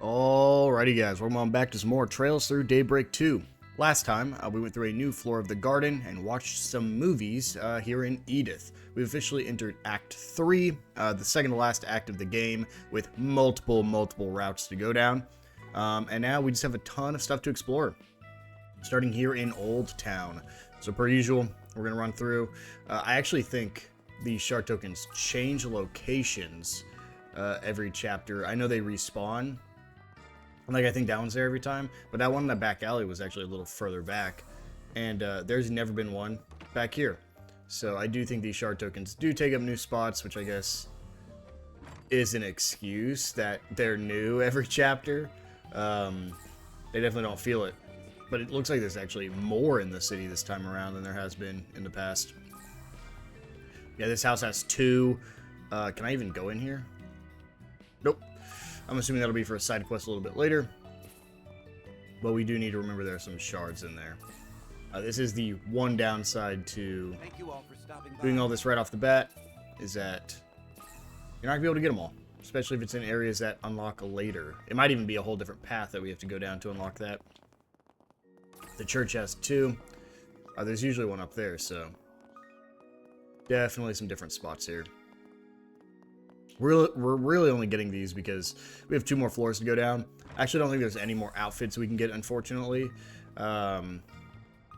Alrighty guys, welcome on back to some more Trails Through Daybreak 2. Last time, we went through a new floor of the garden and watched some movies here in Edith. We've officially entered Act 3, the second to last act of the game, with multiple routes to go down. And now we just have a ton of stuff to explore, starting here in Old Town. So per usual, we're going to run through. I actually think the shard tokens change locations every chapter. I know they respawn. Like, I think that one's there every time, but that one in the back alley was actually a little further back, and there's never been one back here. So I do think these shard tokens do take up new spots, which I guess is an excuse that they're new every chapter. They definitely don't feel it, but it looks like there's actually more in the city this time around than there has been in the past. Yeah, this house has two. Can I even go in here? Nope. I'm assuming that'll be for a side quest a little bit later. But we do need to remember there are some shards in there. This is the one downside to doing all this right off the bat, is that you're not going to be able to get them all. Especially if it's in areas that unlock later. It might even be a whole different path that we have to go down to unlock that. The church has two. There's usually one up there, so definitely some different spots here. We're really only getting these because we have two more floors to go down. I actually don't think there's any more outfits we can get, unfortunately. I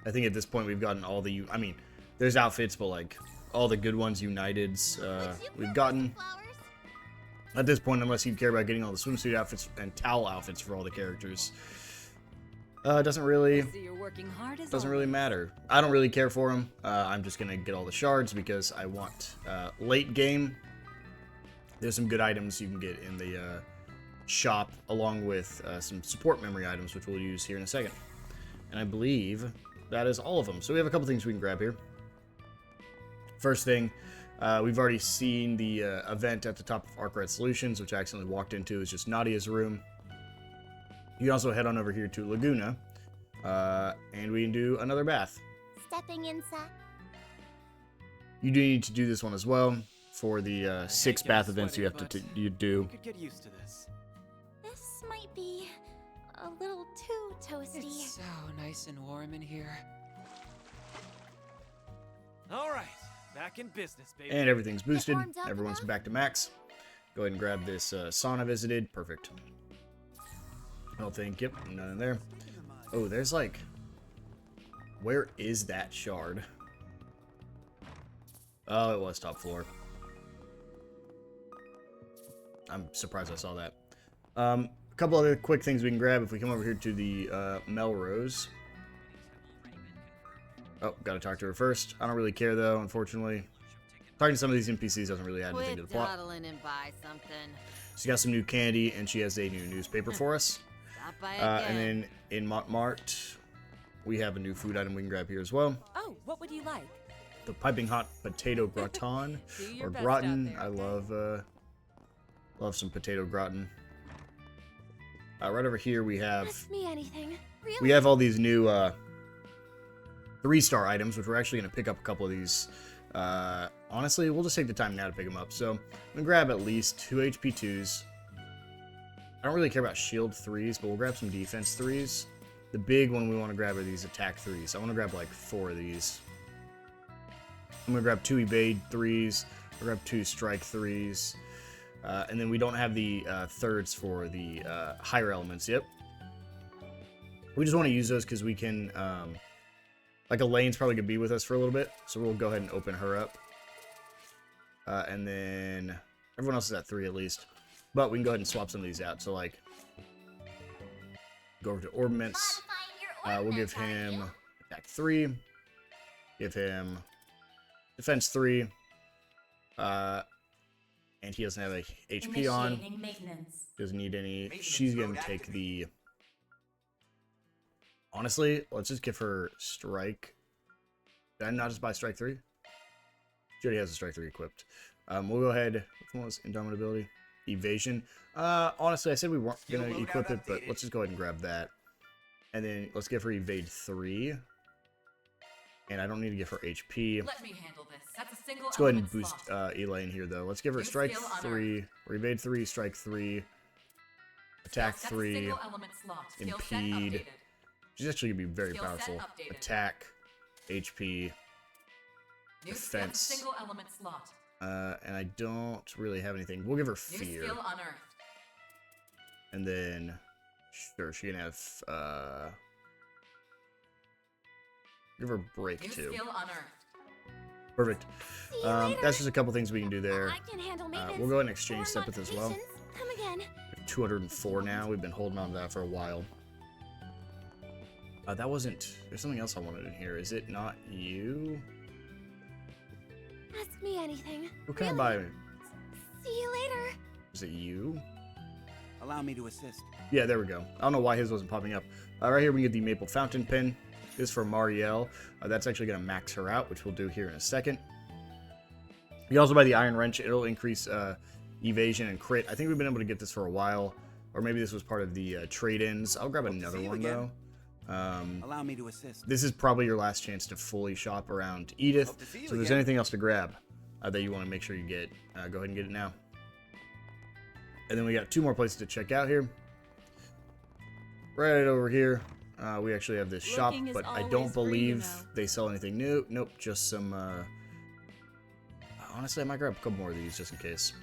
think at this point we've gotten all the... I mean, there's outfits, but like all the good ones, Uniteds, we've gotten. At this point, unless you care about getting all the swimsuit outfits and towel outfits for all the characters, doesn't really matter. I don't really care for them. I'm just gonna get all the shards because I want late game. There's some good items you can get in the shop, along with some support memory items, which we'll use here in a second. And I believe that is all of them. So we have a couple things we can grab here. First thing, we've already seen the event at the top of Arkwright Solutions, which I accidentally walked into. It's just Nadia's room. You can also head on over here to Laguna, and we can do another bath. Stepping inside. You do need to do this one as well. For the 6 bath events you have to do. Could get used to this. This might be a little too toasty. It's so nice and warm in here. All right, back in business, baby. And everything's boosted. Everyone's back to max. Go ahead and grab this sauna visited. Perfect. Oh, thank you. None in there. Oh, there's like... Where is that shard? Oh, it was top floor. I'm surprised I saw that. A couple other quick things we can grab if we come over here to the Melrose. Oh, gotta talk to her first. I don't really care though, unfortunately. Talking to some of these NPCs doesn't really add anything to the plot. And buy something. She's got some new candy and she has a new newspaper for us. Stop by And then in Montmartre, we have a new food item we can grab here as well. Oh, what would you like? The piping hot potato gratin or gratin. I love some potato gratin. Right over here we have Ask me anything. Really? we have all these new 3-star items, which we're actually going to pick up a couple of these. Honestly, we'll just take the time now to pick them up. So I'm going to grab at least 2 HP 2s. I don't really care about shield 3s, but we'll grab some defense 3s. The big one we want to grab are these attack 3s. I want to grab like 4 of these. I'm going to grab 2 evade 3s. I'll grab 2 strike 3s. And then we don't have the thirds for the higher elements yet. We just want to use those because we can... like Elaine's probably going to be with us for a little bit. So we'll go ahead and open her up. And then... Everyone else is at 3 at least. But we can go ahead and swap some of these out. So like... Go over to Orbiments. We'll give him attack 3. Give him defense 3. And he doesn't have a HP on. Doesn't need any. She's going to take the... Honestly, let's just give her strike. Did I not just buy strike 3? She already has a strike 3 equipped. We'll go ahead. Which one was indomitability? Evasion. Honestly, I said we weren't going to equip it, but let's just go ahead and grab that. And then let's give her evade 3. And I don't need to give her HP. Let me handle this. That's a single. Let's go ahead and boost Elaine here, though. Let's give her strike 3, or evade 3, strike 3. Attack Skill set 3, single element slot. Skill set impede. updated. She's actually gonna be very Skill set powerful. updated. Attack, HP, New skill defense. single element slot. And I don't really have anything. We'll give her New fear. skill unearthed. And then, sure, she can have, give her break New too. skill unearthed. Perfect. See you later. That's just a couple things we can do there. I can handle maintenance. We'll go ahead and exchange or Sepith as well. modifications. Come again. We have 204 now. We've been holding on to that for a while. That wasn't... There's something else I wanted in here. Is it not you? Ask me anything. Who can Really. I buy? See you later. Is it you? Allow me to assist. Yeah, there we go. I don't know why his wasn't popping up. Right here we get the Maple Fountain Pin. This is for Marielle. That's actually going to max her out, which we'll do here in a second. You also buy the Iron Wrench. It'll increase evasion and crit. I think we've been able to get this for a while. Or maybe this was part of the trade-ins. I'll grab another one, though. Allow me to assist. This is probably your last chance to fully shop around Edith. Hope to see you So if there's again. anything else to grab that you want to make sure you get, go ahead and get it now. And then we got 2 more places to check out here. Right over here, we actually have this shop, Looking is but I always don't free, you believe know. they sell anything new. Nope, just some, honestly, I might grab a couple more of these just in case.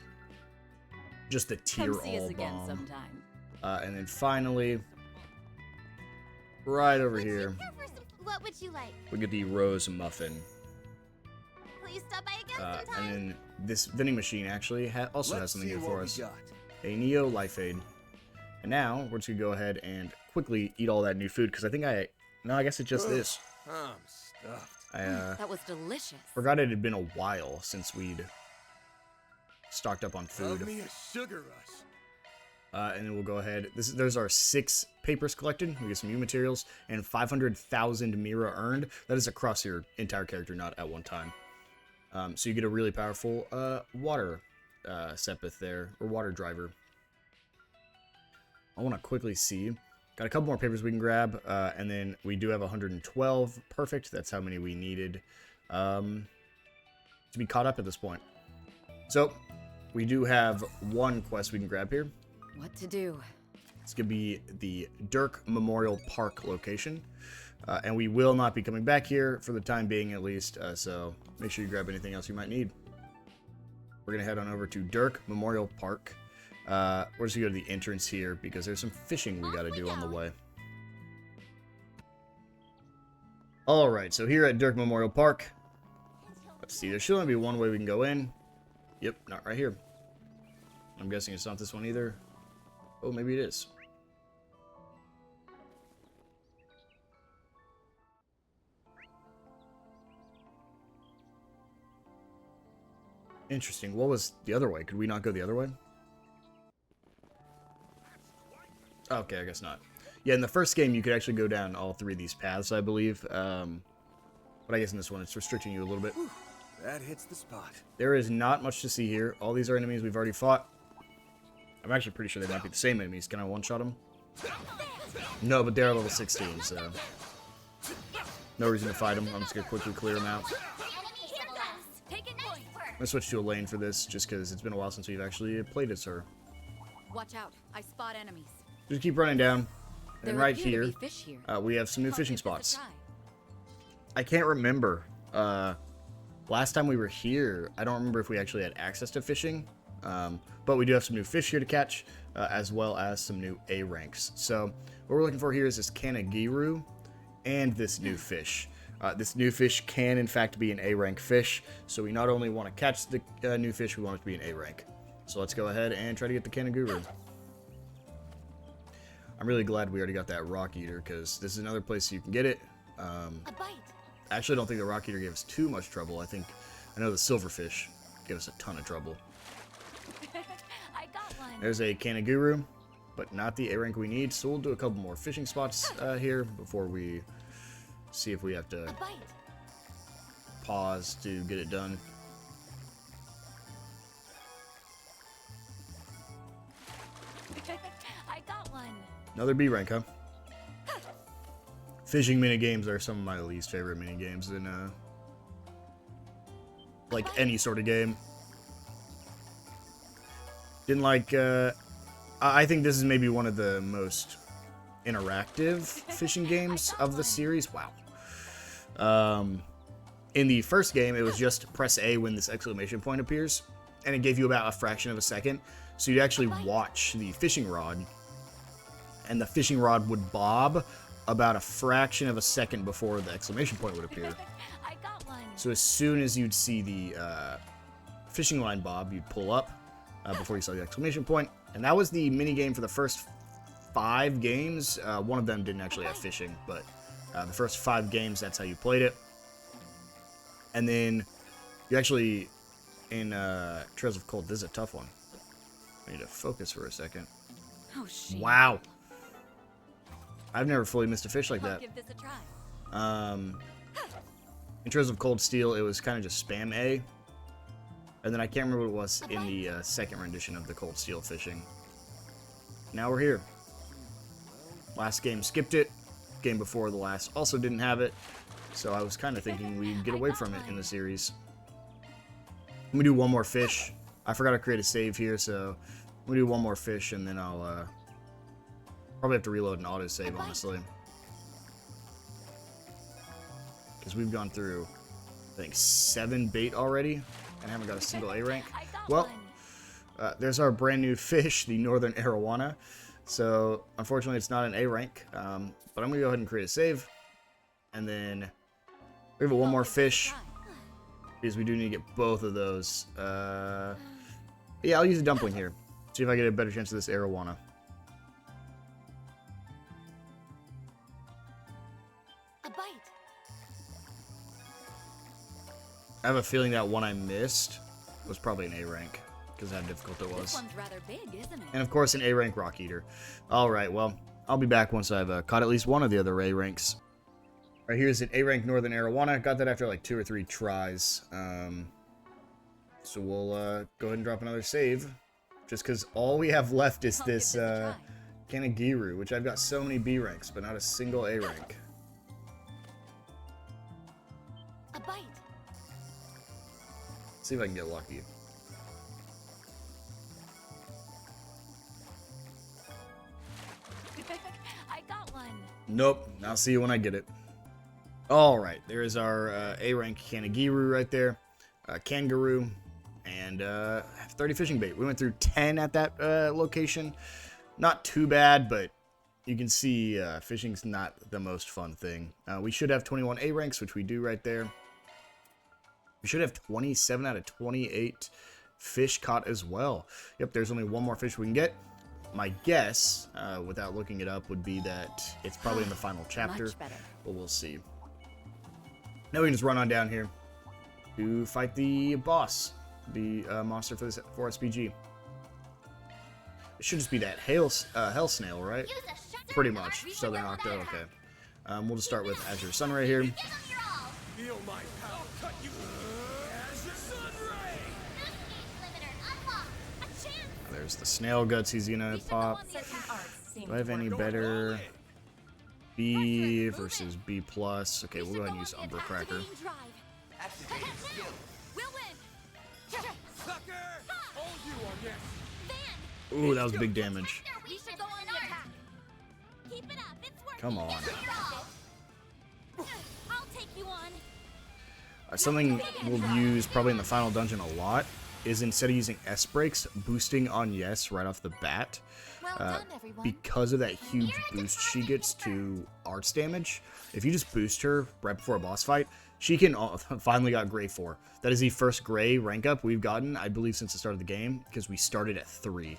Just the tier Come see us all again bomb. sometime. And then finally, right over Would you here, care for some- What would you like? we get the Rose Muffin. Please stop by again And sometime. then this vending machine actually also has Let's something see new what for we us. got. A Neo Life Aid. And now, we're just going to go ahead and quickly eat all that new food, because I think no, I guess it's just this. I'm stuffed. I That was delicious. forgot it had been a while since we'd stocked up on Love food. me a sugar rush. And then we'll go ahead. There's our 6 papers collected. We get some new materials and 500,000 Mira earned. That is across your entire character, not at one time. So you get a really powerful water Sepith there, or water driver. I want to quickly see. Got a couple more papers we can grab, and then we do have 112. Perfect. That's how many we needed to be caught up at this point. So we do have 1 quest we can grab here. What to do? It's going to be the Dirk Memorial Park location. And we will not be coming back here for the time being, at least. So make sure you grab anything else you might need. We're going to head on over to Dirk Memorial Park. We're just going to go to the entrance here because there's some fishing we got to do on the way. Alright, so here at Dirk Memorial Park. Let's see, there should only be one way we can go in. Yep, not right here. I'm guessing it's not this one either. Oh, maybe it is. Interesting. What was the other way? Could we not go the other way? Okay, I guess not. Yeah, in the first game, you could actually go down all 3 of these paths, I believe. But I guess in this one, it's restricting you a little bit. That hits the spot. There is not much to see here. All these are enemies we've already fought. I'm actually pretty sure they might be the same enemies. Can I one-shot them? No, but they're level 16, so... no reason to fight them. I'm just going to quickly clear them out. Take it nice work. I'm going to switch to Elaine for this, just because it's been a while since we've actually played as her. Watch out. I spot enemies. Just keep running down. And There right appear to here, be fish here. we have some new Can't fishing give this a spots. try. I can't remember. Last time we were here, I don't remember if we actually had access to fishing. But we do have some new fish here to catch, as well as some new A ranks. So what we're looking for here is this Kanagiru and this new fish. This new fish can, in fact, be an A rank fish. So we not only want to catch the new fish, we want it to be an A rank. So let's go ahead and try to get the Kanaguru. I'm really glad we already got that Rock Eater, because this is another place you can get it. A bite. I actually don't think the Rock Eater gave us too much trouble. I know the Silverfish gave us a ton of trouble. I got one. There's a Kanaguru, but not the A rank we need, so we'll do a couple more fishing spots here before we see if we have to A bite. pause to get it done. I got one. Another B rank, huh? Fishing minigames are some of my least favorite minigames in like any sort of game. Didn't like I think this is maybe one of the most interactive fishing games of the series. Wow. In the first game, it was just press A when this exclamation point appears, and it gave you about a fraction of a second. So you'd actually watch the fishing rod, and the fishing rod would bob about a fraction of a second before the exclamation point would appear. I got one. So as soon as you'd see the fishing line bob, you'd pull up before you saw the exclamation point. And that was the mini game for the first 5 games. One of them didn't actually have fishing, but the first 5 games, that's how you played it. And then you actually, in Trails of Cold, this is a tough one. I need to focus for a second. Oh, shit. Wow. I've never fully missed a fish like I'll that. give this a try. In Trails of Cold Steel, it was kind of just spam A. And then I can't remember what it was in the second rendition of the Cold Steel fishing. Now we're here. Last game skipped it. Game before the last also didn't have it. So I was kind of thinking we'd get away from it in the series. Let me do one more fish. I forgot to create a save here, so let me do one more fish, and then I'll probably have to reload an autosave, honestly. Because we've gone through, I think, 7 bait already, and haven't got a single A rank. Well, there's our brand new fish, the Northern Arowana. So, unfortunately, it's not an A rank, but I'm going to go ahead and create a save. And then we have one more fish, because we do need to get both of those. Yeah, I'll use a dumpling here. See if I get a better chance of this Arowana. A bite. I have a feeling that one I missed was probably an A rank, because of how difficult it This was. one's rather big, isn't it? And of course, an A rank rock eater. Alright, well, I'll be back once I've caught at least one of the other A ranks. Alright, here's an A rank Northern Arowana. Got that after like 2 or 3 tries. So we'll go ahead and drop another save. Just because all we have left is this Kanagiru, which I've got so many B ranks, but not a single A rank. A bite. See if I can get lucky. I got one. Nope. I'll see you when I get it. Alright, there's our A rank Kanagiru right there. Kangaroo. And 30 fishing bait. We went through 10 at that location. Not too bad, but you can see fishing's not the most fun thing. We should have 21 A ranks, which we do right there. We should have 27 out of 28 fish caught as well. Yep, there's only one more fish we can get. My guess, without looking it up, would be that it's probably in the final chapter. Much better. But we'll see. Now we can just run on down here to fight the boss. The monster for this forest PG. It should just be that hell snail, right? Pretty much. Southern Octo, okay. We'll just start with Azure Sun right here. Feel my power. Cut you. Azure Sun Ray. There's the snail guts he's gonna pop. Do I have any better? B versus B plus. Okay, we'll go ahead and use Umbra Cracker. Ooh, that was big damage. Come on. I'll take you on. Something we'll use probably in the final dungeon a lot is instead of using S breaks, boosting on Yes right off the bat. Well done, everyone. Because of that huge boost she gets to arts damage, if you just boost her right before a boss fight, she can finally got Gray 4. That is the first Gray rank up we've gotten, I believe, since the start of the game, because we started at 3.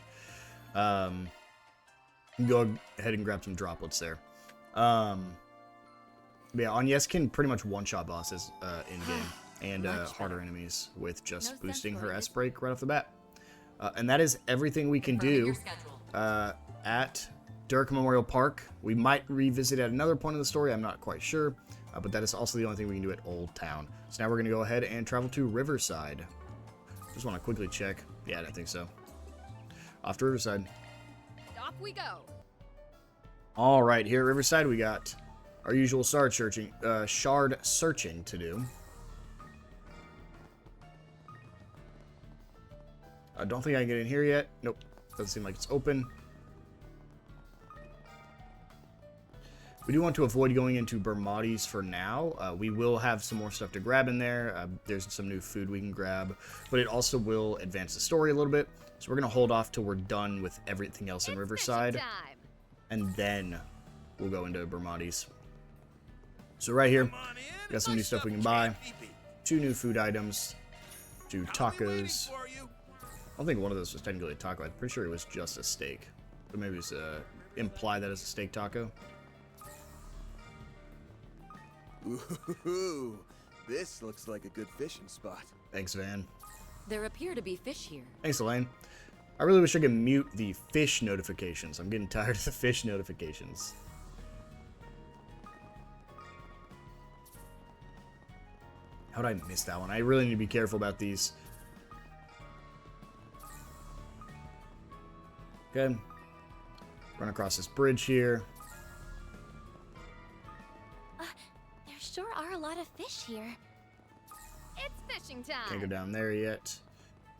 Go ahead and grab some droplets there. Yeah, Agnes can pretty much one-shot bosses in-game and harder enemies with just boosting her S break right off the bat. And that is everything we can do at Dirk Memorial Park. We might revisit at another point in the story, I'm not quite sure. But that is also the only thing we can do at Old Town. So now we're going to go ahead and travel to Riverside. Just want to quickly check. Yeah, I don't think so. Off to Riverside. Off we go. All right, here at Riverside, we got our usual shard searching to do. I don't think I can get in here yet. Nope, doesn't seem like it's open. We do want to avoid going into Bermati's for now. We will have some more stuff to grab in there. There's some new food we can grab, but it also will advance the story a little bit. So we're going to hold off till we're done with everything else in Riverside, and then we'll go into Bermati's. So right here, we got some new stuff we can buy. 2 new food items, 2 tacos. I don't think one of those was technically a taco. I'm pretty sure it was just a steak. But maybe it's imply that it's a steak taco. Ooh, this looks like a good fishing spot. Thanks, Van. There appear to be fish here. Thanks, Elaine. I really wish I could mute the fish notifications. I'm getting tired of the fish notifications. How did I miss that one? I really need to be careful about these. Okay. Run across this bridge here. There sure are a lot of fish here. It's fishing time. Can't go down there yet.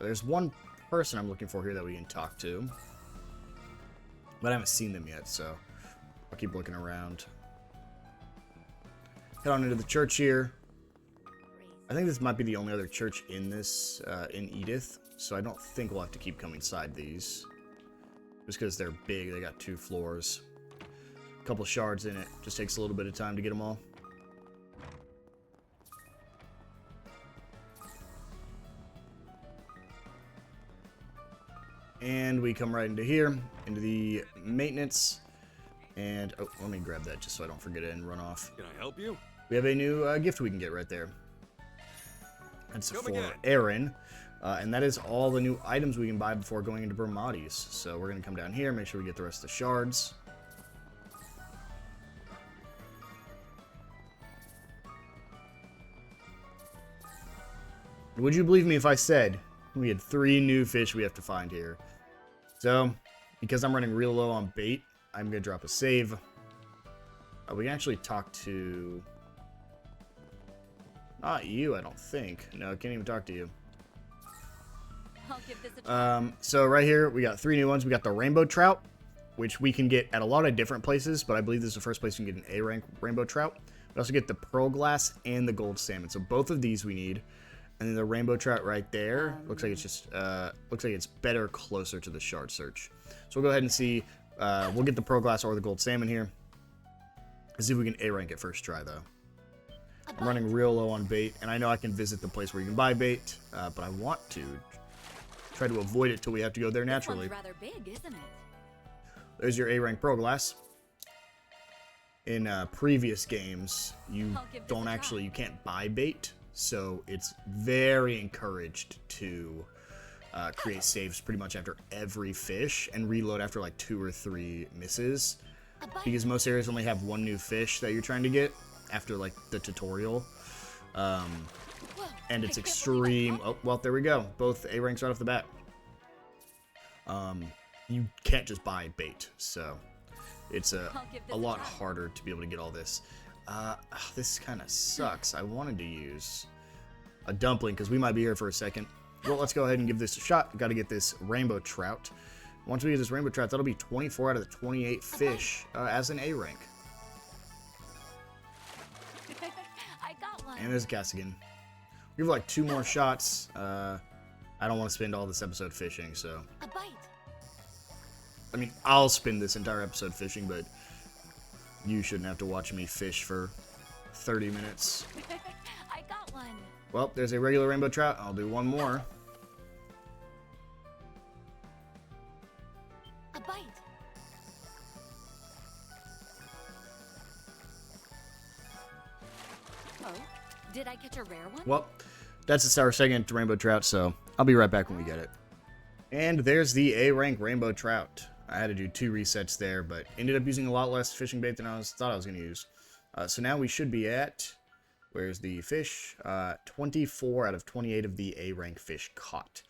There's one person I'm looking for here that we can talk to. But I haven't seen them yet, so I'll keep looking around. Head on into the church here. I think this might be the only other church in this, in Edith, so I don't think we'll have to keep coming inside these. Just because they're big, they got 2 floors. A couple shards in it. Just takes a little bit of time to get them all. And we come right into here, into the maintenance. And, oh, let me grab that just so I don't forget it and run off. Can I help you? We have a new gift we can get right there. That's for Aaron. And that is all the new items we can buy before going into Bermati's. So we're going to come down here, make sure we get the rest of the shards. Would you believe me if I said we had 3 new fish we have to find here? So, because I'm running real low on bait, I'm going to drop a save. We can actually talk to... Not you, I don't think. No, I can't even talk to you. I'll give this a try. So right here, we got 3 new ones. We got the rainbow trout, which we can get at a lot of different places, but I believe this is the first place you can get an A-rank rainbow trout. We also get the pearl glass and the gold salmon. So both of these we need. And then the rainbow trout right there, looks like it's just, looks like it's better closer to the shard search. So we'll go ahead and see, we'll get the pearl glass or the gold salmon here. Let's see if we can A-rank it first try, though. I'm running real low on bait, and I know I can visit the place where you can buy bait, but I want to try to avoid it till we have to go there naturally. This one's rather big, isn't it? There's your A-rank pearl glass. In previous games, you don't actually, you can't buy bait, so it's very encouraged to create saves pretty much after every fish and reload after like 2 or 3 misses, because most areas only have 1 new fish that you're trying to get after like the tutorial, and it's extreme. Oh, well, there we go. Both A ranks right off the bat. You can't just buy bait, so it's a lot harder to be able to get all this. This kind of sucks. I wanted to use a dumpling because we might be here for a second. Well, let's go ahead and give this a shot. Got to get this rainbow trout. Once we get this rainbow trout, that'll be 24 out of the 28 fish as an A rank. I got one. And there's a Cassigan. We have like 2 more shots. I don't want to spend all this episode fishing, so... A bite. I mean, I'll spend this entire episode fishing, but you shouldn't have to watch me fish for 30 minutes. I got one. Well, there's a regular rainbow trout. I'll do 1 more. A bite. Oh, did I catch a rare one? Well, that's our second rainbow trout, so I'll be right back when we get it. And there's the A-rank rainbow trout. I had to do 2 resets there, but ended up using a lot less fishing bait than I thought I was going to use. So now we should be at, where's the fish? 24 out of 28 of the A-rank fish caught.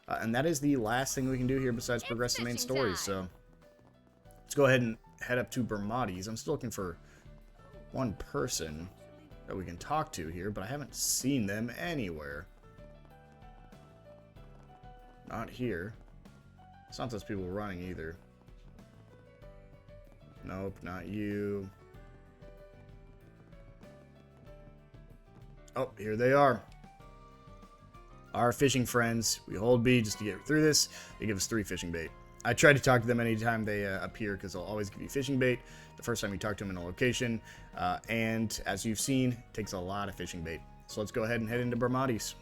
And that is the last thing we can do here besides progress the main story. So let's go ahead and head up to Bermati's. I'm still looking for 1 person that we can talk to here, but I haven't seen them anywhere. Not here. It's not those people running either. Nope, not you. Oh, here they are. Our fishing friends. We hold B just to get through this. They give us 3 fishing bait. I try to talk to them anytime they appear because they'll always give you fishing bait the first time you talk to them in a location. And as you've seen, it takes a lot of fishing bait. So let's go ahead and head into Bermati's.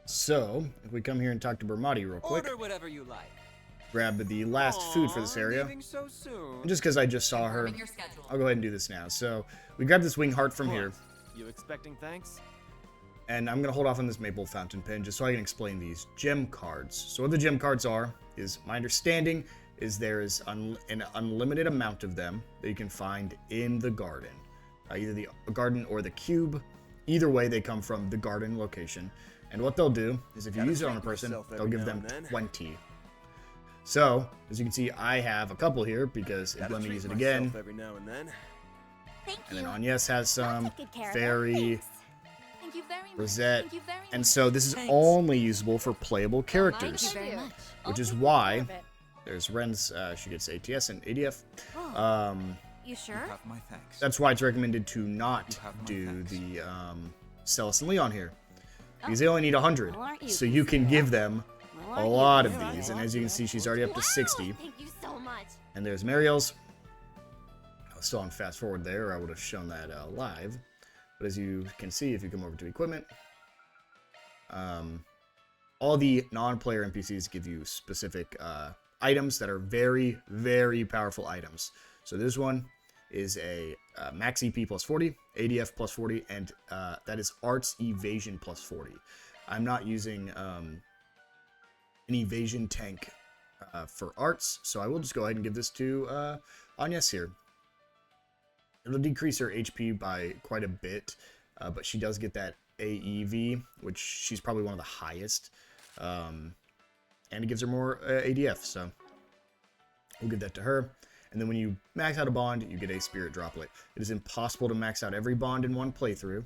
So, if we come here and talk to Bermati real quick, Order whatever you like. grab the last food for this area. Leaving so soon. And just because I just saw her, Confirming your schedule. I'll go ahead and do this now. So, we grab this wing heart from here, You expecting thanks? and I'm going to hold off on this maple fountain pen just so I can explain these gem cards. So, what the gem cards are, is my understanding is there is an unlimited amount of them that you can find in the garden. Either the garden or the cube. Either way, they come from the garden location. And what they'll do is if you use it on a person, they'll give them 20. So, as you can see, I have a couple here because it let me use it again. Every now and then. Thank And you. then Agnes has some, I'll take good care of it. Fairy, Thanks. Thank you very much. Rosette, Thank you very and much. so this is Thanks. only usable for playable characters. Thank you very much. Which I'll is take good why- care of it. There's Ren's, she gets ATS and ADF. Oh, you sure? Have my thanks. That's why it's recommended to not You have my do thanks. the Celis and Leon here. Because they only need 100. Well, aren't you So you can give them Well, a aren't you lot of good? these. And as you can see, she's already up to 60. Wow, thank you so much. And there's Mariel's. I was still on fast forward there. I would have shown that live. But as you can see, if you come over to equipment, all the non-player NPCs give you specific items that are very, very powerful items. So this one is a max EP plus 40, ADF plus 40, and that is Arts Evasion plus 40. I'm not using an evasion tank for arts, so I will just go ahead and give this to Agnes here. It'll decrease her HP by quite a bit, but she does get that AEV, which she's probably one of the highest, and it gives her more ADF, so we'll give that to her. And then when you max out a bond, you get a spirit droplet. It is impossible to max out every bond in one playthrough,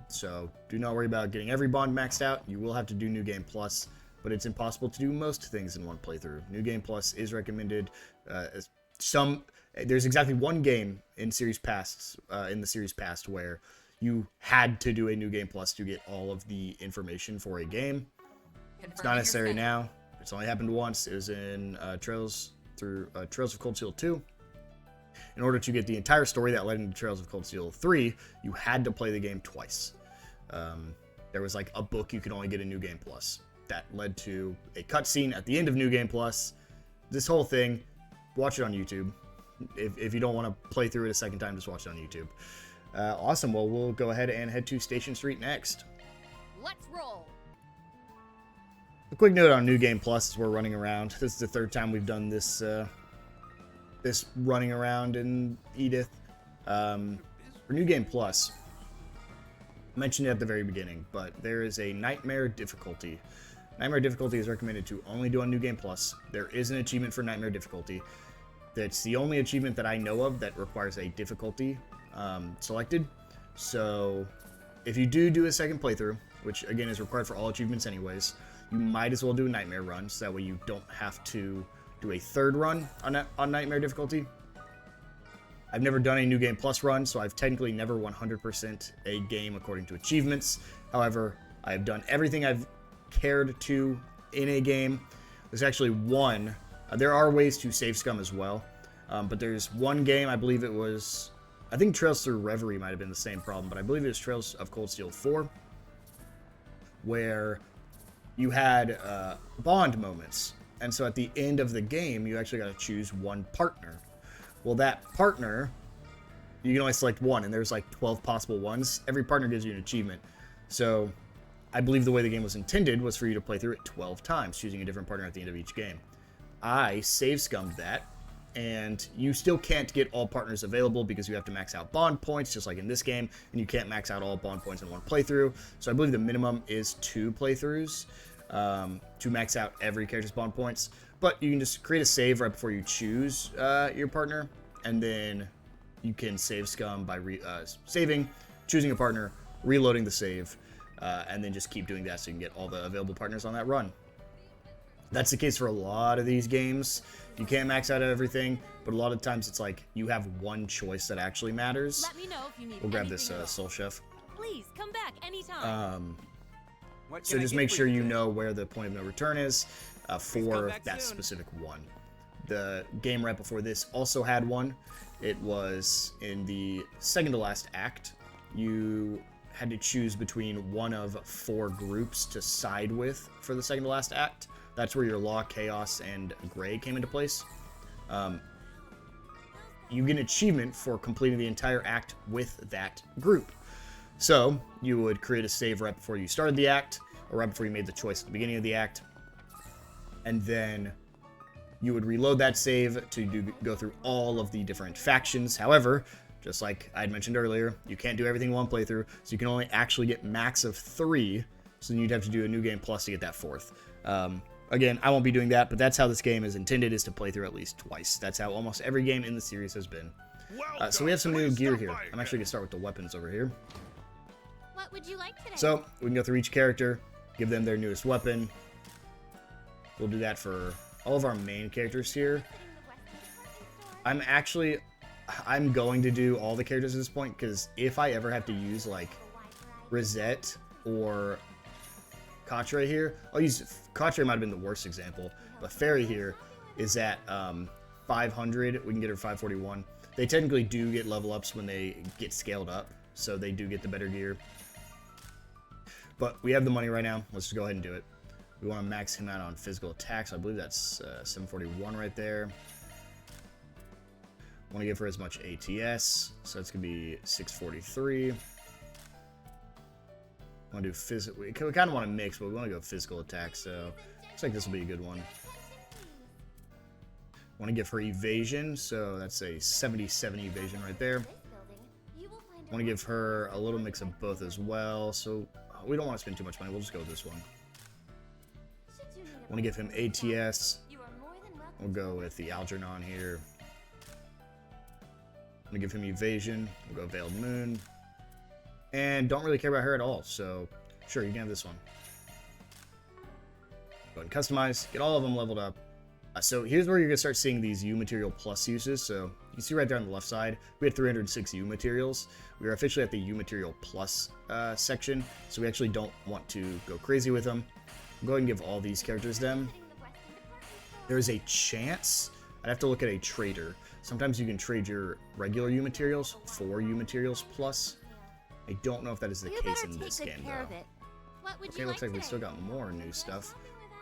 so do not worry about getting every bond maxed out. You will have to do New Game Plus, but it's impossible to do most things in one playthrough. New Game Plus is recommended. There's exactly one game in series past, in the series past where you had to do a New Game Plus to get all of the information for a game. It's not necessary now. It's only happened once. It was in Trails of Cold Steel 2. In order to get the entire story that led into Trails of Cold Steel 3, you had to play the game twice. There was like a book you could only get in New Game Plus. That led to a cutscene at the end of New Game Plus. This whole thing, watch it on YouTube. If you don't want to play through it a second time, just watch it on YouTube. Awesome. Well, we'll go ahead and head to Station Street next. Let's roll. A quick note on New Game Plus as we're running around. This is the third time we've done this this running around in Edith. For New Game Plus, I mentioned it at the very beginning, but there is a Nightmare difficulty. Nightmare difficulty is recommended to only do on New Game Plus. There is an achievement for Nightmare difficulty. That's the only achievement that I know of that requires a difficulty selected. So if you do a second playthrough, which again is required for all achievements anyways, you might as well do a Nightmare run, so that way you don't have to do a third run on Nightmare difficulty. I've never done a New Game Plus run, so I've technically never 100% a game according to achievements. However, I've done everything I've cared to in a game. There's actually one. There are ways to save scum as well, but there's one game, I believe it was, I think Trails Through Reverie might have been the same problem, but I believe it was Trails of Cold Steel 4, where you had bond moments. And so at the end of the game, you actually got to choose one partner. Well, that partner, you can only select one, and there's like 12 possible ones. Every partner gives you an achievement. So I believe the way the game was intended was for you to play through it 12 times, choosing a different partner at the end of each game. I save scummed that, and you still can't get all partners available because you have to max out bond points, just like in this game, and you can't max out all bond points in one playthrough. So I believe the minimum is 2 playthroughs to max out every character's bond points. But you can just create a save right before you choose your partner, and then you can save scum by saving, choosing a partner, reloading the save, and then just keep doing that so you can get all the available partners on that run. That's the case for a lot of these games. You can't max out everything, but a lot of times it's like you have one choice that actually matters. Let me know if you need We'll grab this anything at all. Soul Chef. Please come back anytime. So just make sure you know where the point of no return is for back that soon. specific one. The game right before this also had one. It was in the second to last act. You had to choose between one of 4 groups to side with for the second to last act. That's where your Law, Chaos, and Gray came into place. You get an achievement for completing the entire act with that group. So you would create a save right before you started the act, or right before you made the choice at the beginning of the act, and then you would reload that save to go through all of the different factions. However, just like I had mentioned earlier, you can't do everything in one playthrough, so you can only actually get max of 3, so then you'd have to do a New Game Plus to get that 4th. Again, I won't be doing that, but that's how this game is intended, is to play through at least twice. That's how almost every game in the series has been. So we have some new gear here. I'm actually going to start with the weapons over here. What would you like today? So we can go through each character, give them their newest weapon. We'll do that for all of our main characters here. I'm going to do all the characters at this point, because if I ever have to use like Rosette or Quatre here, I'll use Quatre. Might have been the worst example, but Fairy here is at 500. We can get her 541. They technically do get level ups when they get scaled up, so they do get the better gear. But we have the money right now. Let's just go ahead and do it. We want to max him out on physical attacks. I believe that's 741 right there. Want to give her as much ATS, so that's going to be 643. Want to do physical. We kind of want to mix, but we want to go physical attack, so looks like this will be a good one. Want to give her evasion, so that's a 77 evasion right there. Want to give her a little mix of both as well, so we don't want to spend too much money. We'll just go with this one. Want to give him ATS. We'll go with the Algernon here. I'm going to give him evasion. We'll go Veiled Moon. And don't really care about her at all, so sure, you can have this one. Go ahead and customize. Get all of them leveled up. So here's where you're going to start seeing these U Material Plus uses. So you can see right there on the left side, we had 306 U Materials. We are officially at the U Material Plus section, so we actually don't want to go crazy with them. Go ahead and give all these characters them. There's a chance, I'd have to look at a trader. Sometimes you can trade your regular U Materials for U Materials Plus. I don't know if that is the case in this game, though. Okay, looks like we still got more new stuff.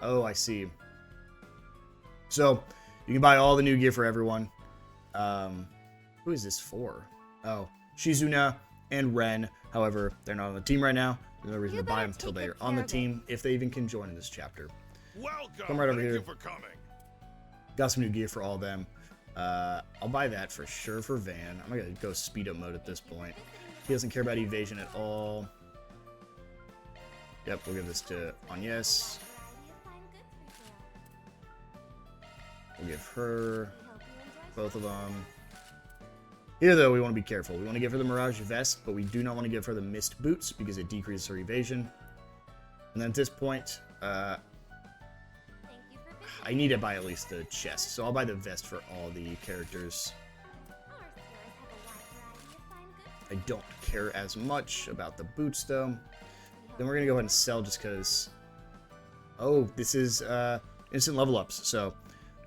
Oh, I see. So, you can buy all the new gear for everyone. Who is this for? Oh, Shizuna and Ren. However, they're not on the team right now. There's no reason You to buy better them until take they're good on the care of team, if they even can join in this chapter. Welcome. Come right over Thank here. you for coming. Got some new gear for all of them. I'll buy that for sure for Van. I'm gonna go speed up mode at this point. He doesn't care about evasion at all. Yep, we'll give this to Agnes. We'll give her both of them. Here, though, we want to be careful. We want to give her the Mirage Vest, but we do not want to give her the Mist Boots because it decreases her evasion. And then at this point, I need to buy at least the chest, so I'll buy the vest for all the characters. I don't care as much about the boots, though. Then we're going to go ahead and sell just because... Oh, this is instant level ups. So,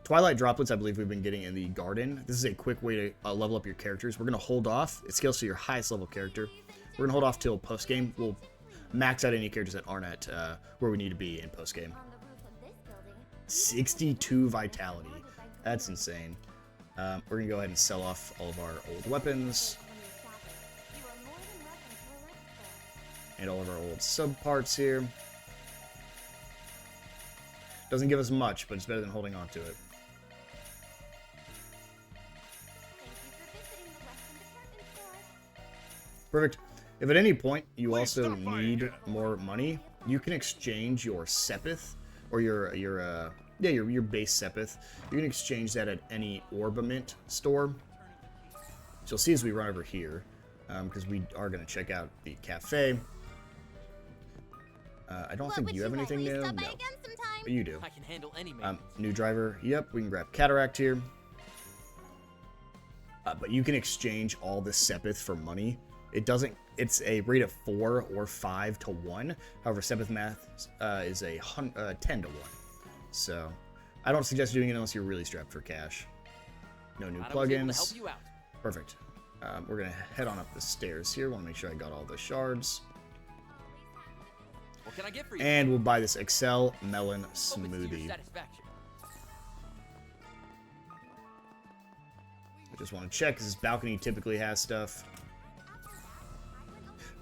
Twilight Droplets, I believe we've been getting in the Garden. This is a quick way to level up your characters. We're going to hold off. It scales to your highest level character. We're going to hold off till post-game. We'll max out any characters that aren't at where we need to be in post-game. 62 Vitality. That's insane. We're going to go ahead and sell off all of our old weapons. And all of our old subparts here. Doesn't give us much, but it's better than holding on to it. Perfect. If at any point you also need more money, you can exchange your Sepith or your base Sepith. You can exchange that at any Orbament store. So you'll see as we run over here, because we are going to check out the cafe. I don't think you have anything new. No, but you do. I can handle any man. New driver. Yep, we can grab Cataract here. But you can exchange all the Sepith for money. It doesn't. It's a rate of 4 or 5 to 1. However, Sepith math is a 10 to 1. So I don't suggest doing it unless you're really strapped for cash. No new plugins. Perfect. We're gonna head on up the stairs here. Want to make sure I got all the shards. What can I get for you? And we'll buy this Excel Melon Smoothie. I just want to check because this balcony typically has stuff.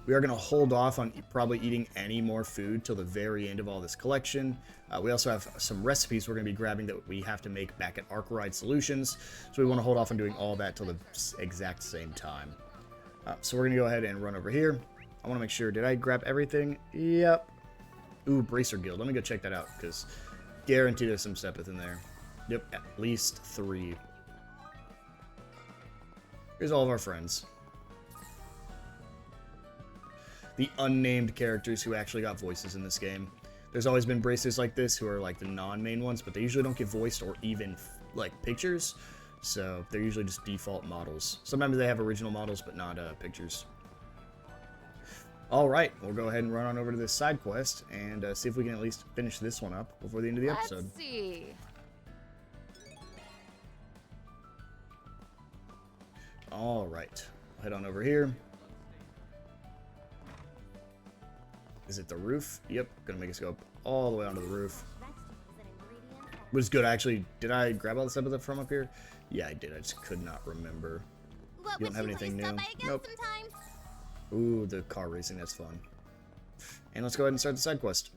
We are going to hold off on probably eating any more food till the very end of all this collection. We also have some recipes we're going to be grabbing that we have to make back at Arc Ride Solutions. So we want to hold off on doing all that till the exact same time. So we're going to go ahead and run over here. I want to make sure, did I grab everything? Yep. Ooh, Bracer Guild. Let me go check that out, because guarantee there's some Sepith in there. Yep, at least 3. Here's all of our friends. The unnamed characters who actually got voices in this game. There's always been bracers like this who are like the non-main ones, but they usually don't get voiced or even like pictures. So they're usually just default models. Sometimes they have original models, but not pictures. Alright, we'll go ahead and run on over to this side quest and see if we can at least finish this one up before the end of the episode. Let's see. Alright, we'll head on over here. Is it the roof? Yep, gonna make us go up all the way onto the roof. Which is good, actually. Did I grab all the stuff from up here? Yeah, I did, I just could not remember. You don't have anything new? Nope. Ooh, the car racing, that's fun. And let's go ahead and start the side quest.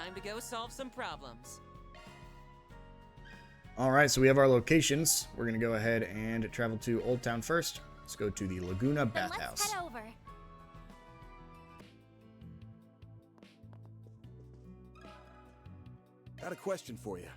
time to go solve some problems. Alright, so we have our locations. We're going to go ahead and travel to Old Town first. Let's go to the Laguna Then let's Bathhouse. head over. Got a question for you.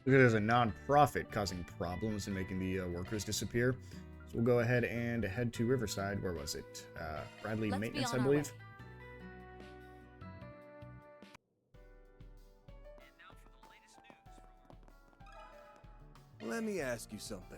There's a non-profit causing problems and making the workers disappear. So we'll go ahead and head to Riverside. Where was it? Bradley Let's be Maintenance, on I our believe. way. Let me ask you something.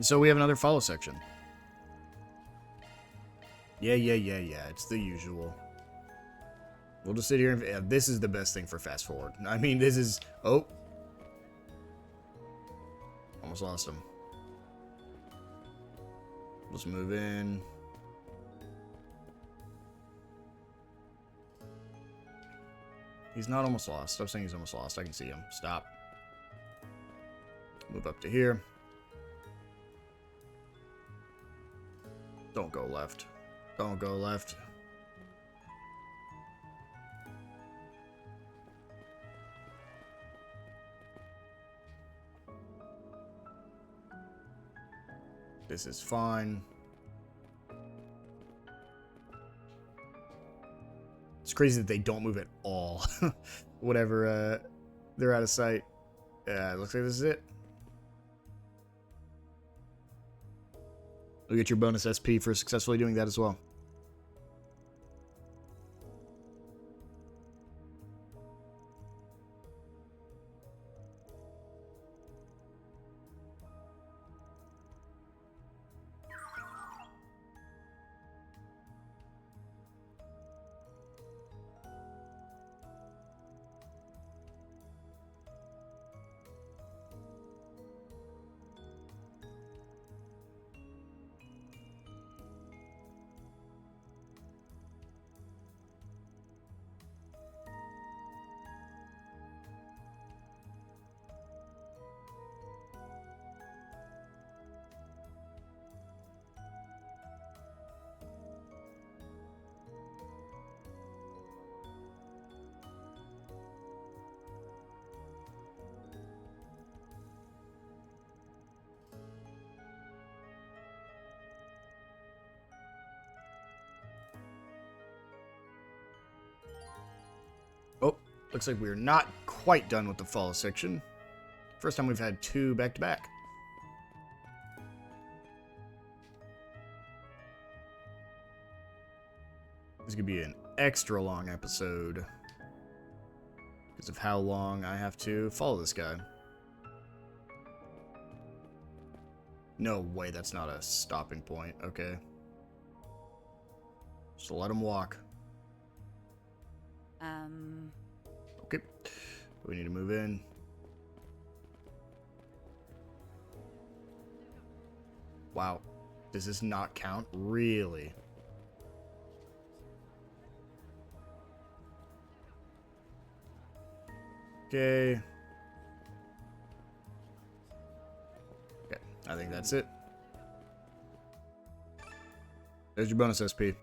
So we have another follow section. Yeah. It's the usual. We'll just sit here and... Yeah, this is the best thing for fast forward. I mean, this is... Oh. Almost lost him. Let's move in. He's not almost lost. Stop saying he's almost lost. I can see him. Stop. Move up to here. Don't go left. Don't go left. This is fine. It's crazy that they don't move at all. Whatever, they're out of sight. Looks like this is it. You'll get your bonus SP for successfully doing that as well. Oh, looks like we're not quite done with the follow section. First time we've had 2 back-to-back. This could be an extra long episode because of how long I have to follow this guy. No way, that's not a stopping point. Okay. Just let him walk. Okay. We need to move in. Wow. Does this not count? Really? Okay. Okay. I think that's it. There's your bonus SP.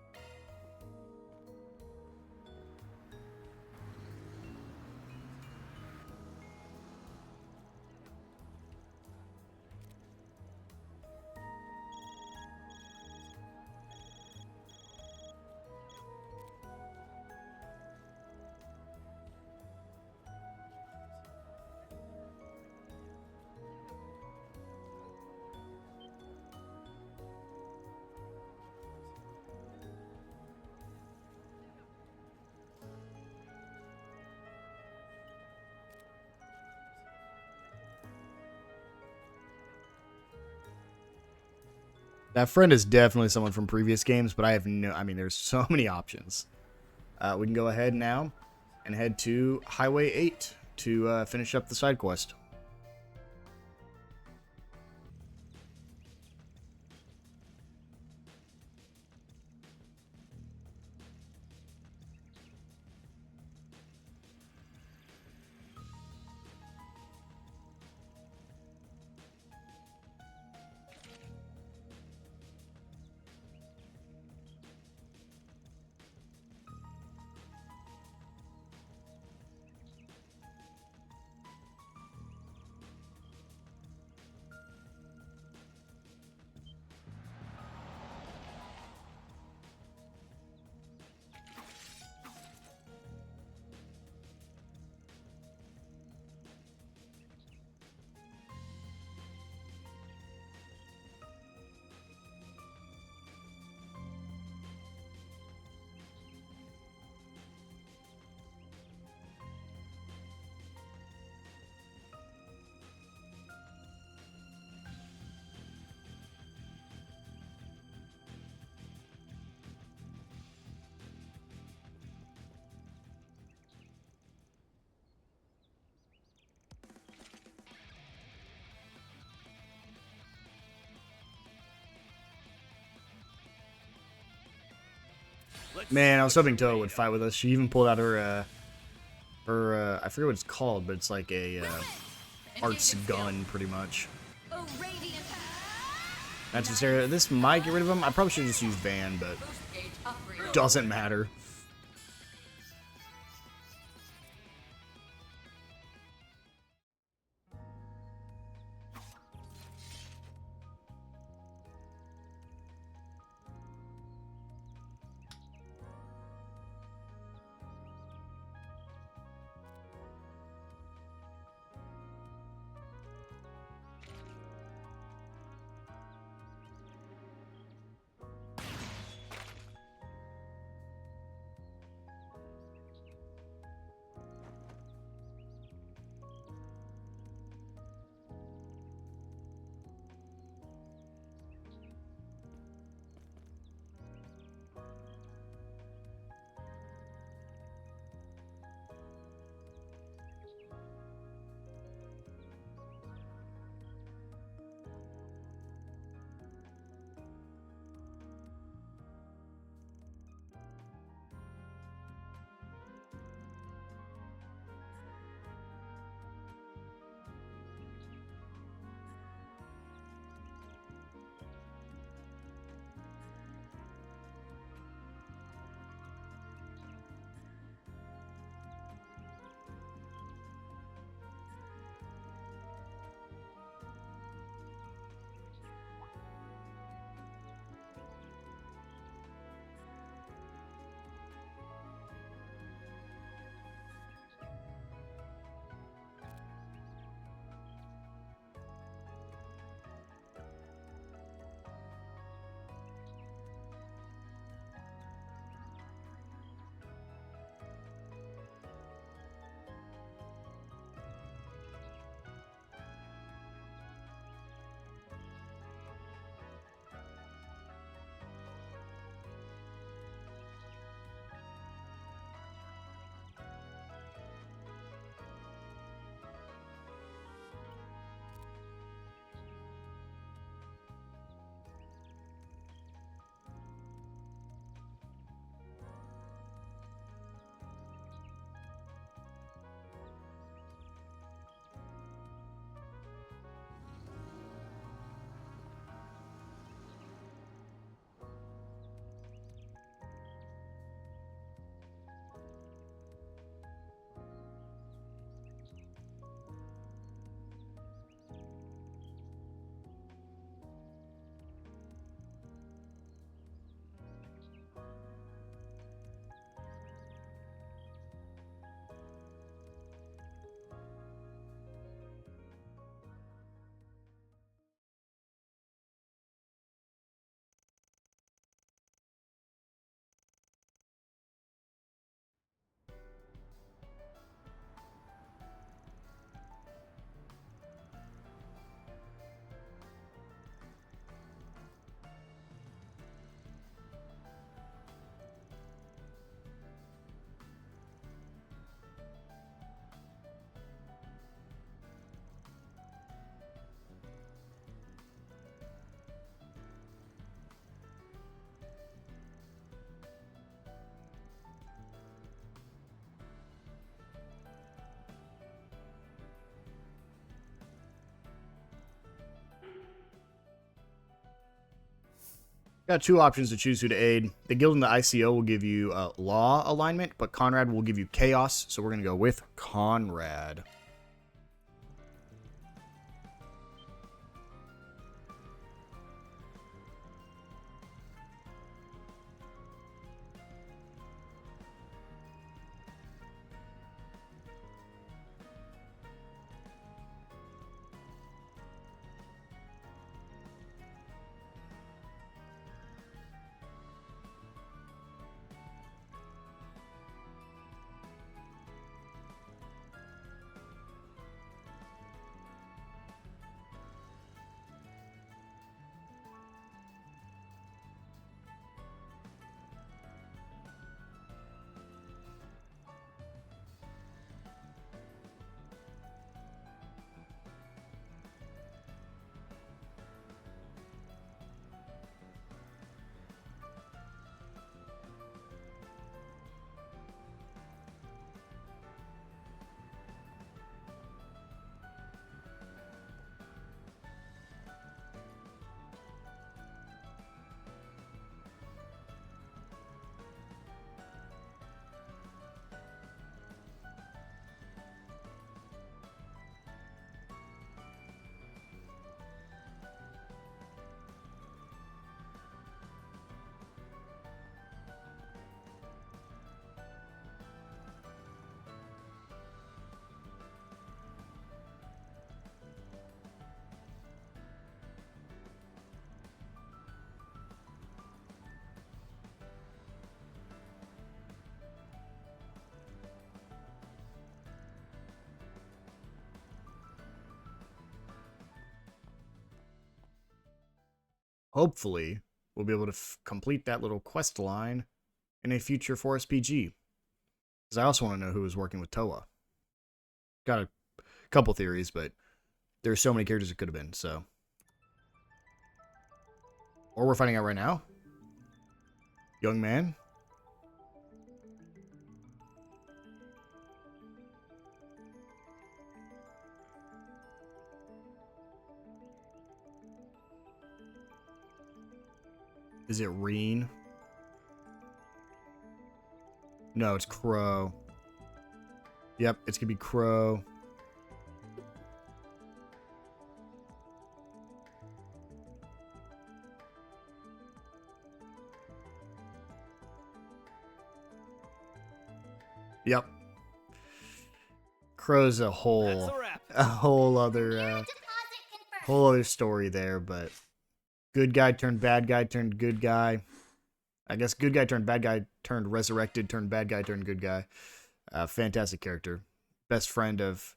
That friend is definitely someone from previous games, but I have no... I mean, there's so many options. We can go ahead now and head to Highway 8 to finish up the side quest. Man, I was hoping Toa would fight with us. She even pulled out her I forget what it's called, but it's like a arts gun, pretty much. Oh, radiant. That's this area. This might get rid of him. I probably should just use Van, but doesn't matter. Got two options to choose who to aid. The guild and the ICO will give you law alignment, but Conrad will give you chaos, so we're going to go with Conrad. hopefully, we'll be able to complete that little quest line in a future 4SPG. Because I also want to know who was working with Toa. Got a couple theories, but there's so many characters it could have been, so. Or we're finding out right now. Young man. Is it Reen? No, it's Crow. Yep, it's gonna be Crow. Yep. Crow's a whole other story there, but good guy turned bad guy turned good guy. I guess good guy turned bad guy turned resurrected turned bad guy turned good guy. Fantastic character. Best friend of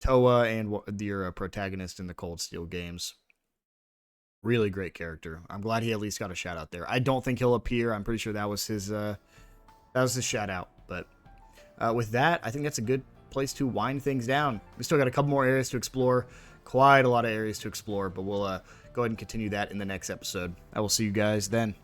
Toa and your protagonist in the Cold Steel games. Really great character. I'm glad he at least got a shout out there. I don't think he'll appear. I'm pretty sure that was his shout out. But with that, I think that's a good place to wind things down. We still got a couple more areas to explore. Quite a lot of areas to explore, but we'll go ahead and continue that in the next episode. I will see you guys then.